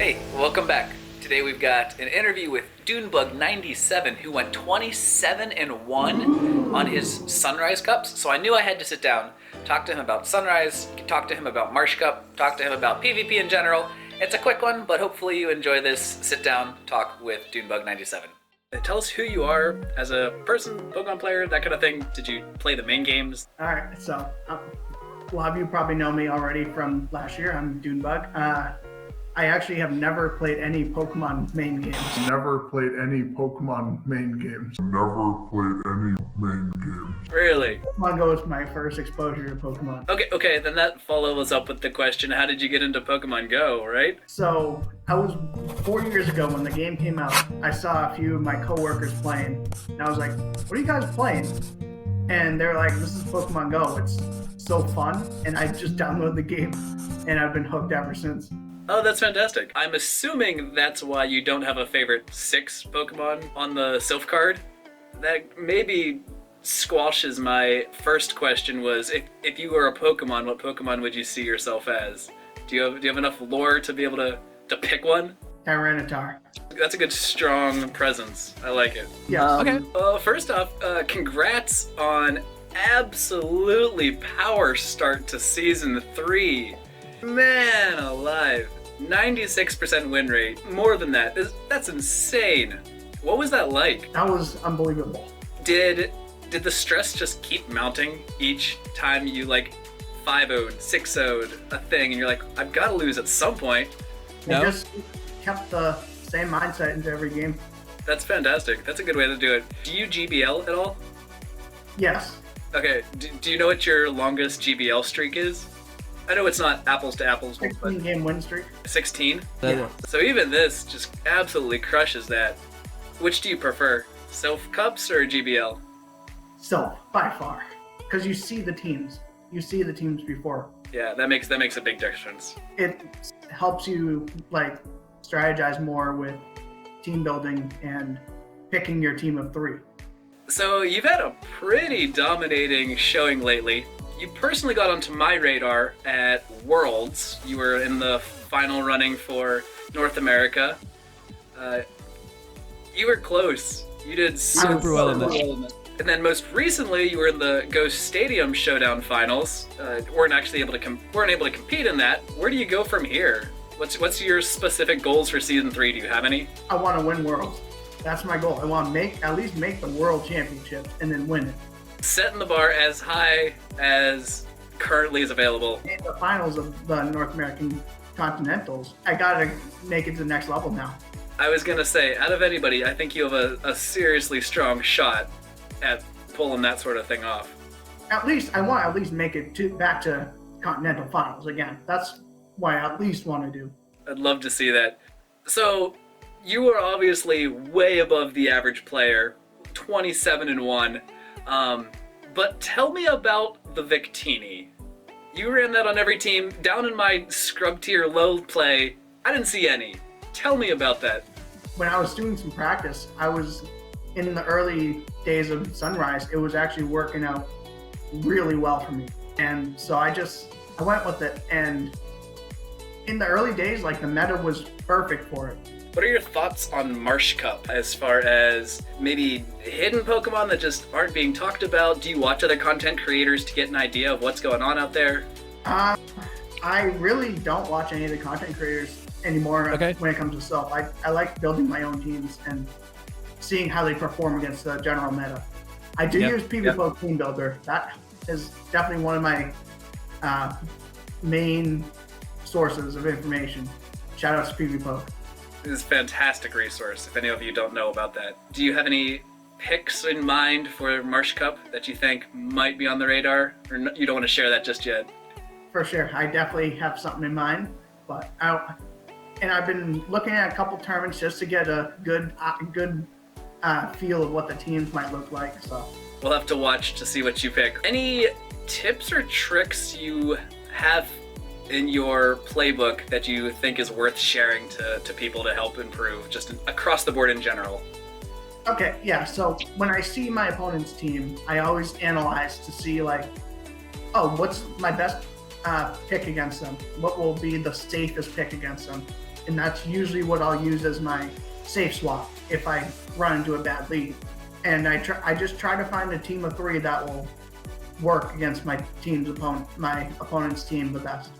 Hey, welcome back. Today we've got an interview with Doonebug97, who went 27-1 on his Sunrise Cups. So I knew I had to sit down, talk to him about Sunrise, talk to him about Marsh Cup, talk to him about PvP in general. It's a quick one, but hopefully you enjoy this sit-down talk with Doonebug97. Tell us who you are as a person, Pokemon player, that kind of thing. Did you play the main games? All right, so a lot of you probably know me already from last year. I'm Doonebug. I actually have never played any Pokemon main games. Really? Pokemon Go was my first exposure to Pokemon. Okay, then that follows up with the question, how did you get into Pokemon Go, right? So I was 4 years ago when the game came out. I saw a few of my coworkers playing, and I was like, "What are you guys playing?" And they're like, "This is Pokemon Go. It's so fun." And I just downloaded the game, and I've been hooked ever since. Oh, that's fantastic. I'm assuming that's why you don't have a favorite 6 Pokemon on the Silph card. That maybe squashes my first question was, if you were a Pokemon, what Pokemon would you see yourself as? Do you have enough lore to be able to pick one? Tyranitar. That's a good, strong presence. I like it. Yeah. Okay. First off, congrats on absolutely power start to Season 3. Man alive. 96% win rate. More than that. That's insane. What was that like? That was unbelievable. Did the stress just keep mounting each time you 5-0'd, 6-0'd a thing and you're like, I've got to lose at some point? No? Just kept the same mindset into every game. That's fantastic. That's a good way to do it. Do you GBL at all? Yes. Okay. Do you know what your longest GBL streak is? I know it's not apples to apples, 16 game win streak. 16? Yeah. So even this just absolutely crushes that. Which do you prefer? Silph Cups or GBL? Silph, by far. Because you see the teams. You see the teams before. Yeah, that makes a big difference. It helps you strategize more with team building and picking your team of 3. So you've had a pretty dominating showing lately. You personally got onto my radar at Worlds. You were in the final running for North America. You were close. You did super well in that. And then most recently, you were in the Ghost Stadium Showdown Finals. Weren't able to compete in that. Where do you go from here? What's your specific goals for Season 3? Do you have any? I want to win Worlds. That's my goal. I want to at least make the World Championship and then win it. Setting the bar as high as currently is available. In the finals of the North American Continentals, I gotta make it to the next level now. I was gonna say, out of anybody, I think you have a seriously strong shot at pulling that sort of thing off. I want to at least make it back to Continental Finals again. That's what I at least want to do. I'd love to see that. So, you are obviously way above the average player, 27-1. But tell me about the Victini. You ran that on every team. Down in my scrub tier low play, I didn't see any. Tell me about that. When I was doing some practice, I was in the early days of Sunrise. It was actually working out really well for me. And so I went with it. And in the early days, the meta was perfect for it. What are your thoughts on Marsh Cup as far as maybe hidden Pokemon that just aren't being talked about? Do you watch other content creators to get an idea of what's going on out there? I really don't watch any of the content creators anymore when it comes to Silph. I like building my own teams and seeing how they perform against the general meta. I do use PvP Team Builder. That is definitely one of my main sources of information. Shout out to PvP. This is a fantastic resource, if any of you don't know about that. Do you have any picks in mind for Marsh Cup that you think might be on the radar? Or you don't want to share that just yet? For sure. I definitely have something in mind. But I've been looking at a couple tournaments just to get a good feel of what the teams might look like. So we'll have to watch to see what you pick. Any tips or tricks you have in your playbook that you think is worth sharing to people to help improve, just across the board in general? Okay, yeah, so when I see my opponent's team, I always analyze to see what's my best pick against them? What will be the safest pick against them? and that's usually what I'll use as my safe swap if I run into a bad lead. And I just try to find a team of 3 that will work against my opponent's team the best.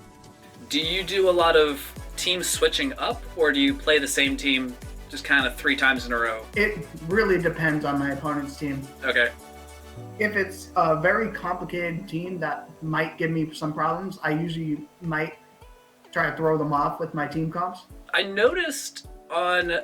Do you do a lot of team switching up, or do you play the same team just kind of 3 times in a row? It really depends on my opponent's team. Okay. If it's a very complicated team that might give me some problems, I usually might try to throw them off with my team comps. I noticed on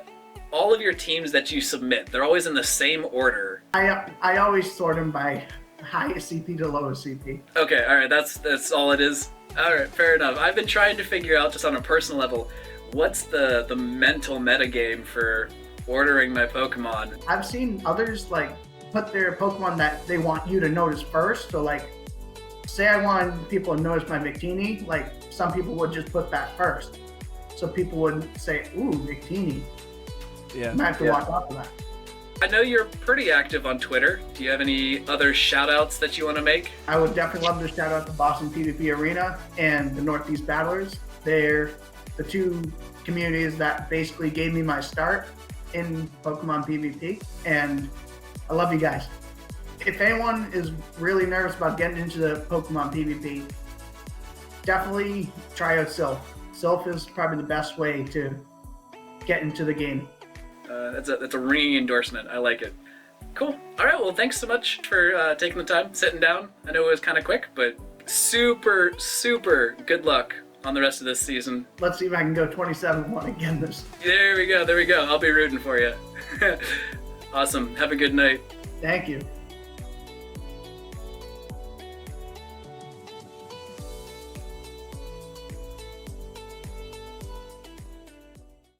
all of your teams that you submit, they're always in the same order. I always sort them by highest CP to lowest CP. Okay, all right, that's all it is. All right, fair enough. I've been trying to figure out, just on a personal level, what's the mental metagame for ordering my Pokemon. I've seen others like put their Pokemon that they want you to notice first. So like, say I want people to notice my Victini, like some people would just put that first. So people would say, ooh, Victini. Yeah. I might have to watch out for that. I know you're pretty active on Twitter. Do you have any other shout-outs that you want to make? I would definitely love to shout out to Boston PvP Arena and the Northeast Battlers. They're the 2 communities that basically gave me my start in Pokemon PvP, and I love you guys. If anyone is really nervous about getting into the Pokemon PvP, definitely try out Silph. Silph is probably the best way to get into the game. That's a ringing endorsement. I like it. Cool. All right, well, thanks so much for taking the time, sitting down. I know it was kind of quick, but super, super good luck on the rest of this season. Let's see if I can go 27-1 again this. There we go. I'll be rooting for you. Awesome. Have a good night. Thank you.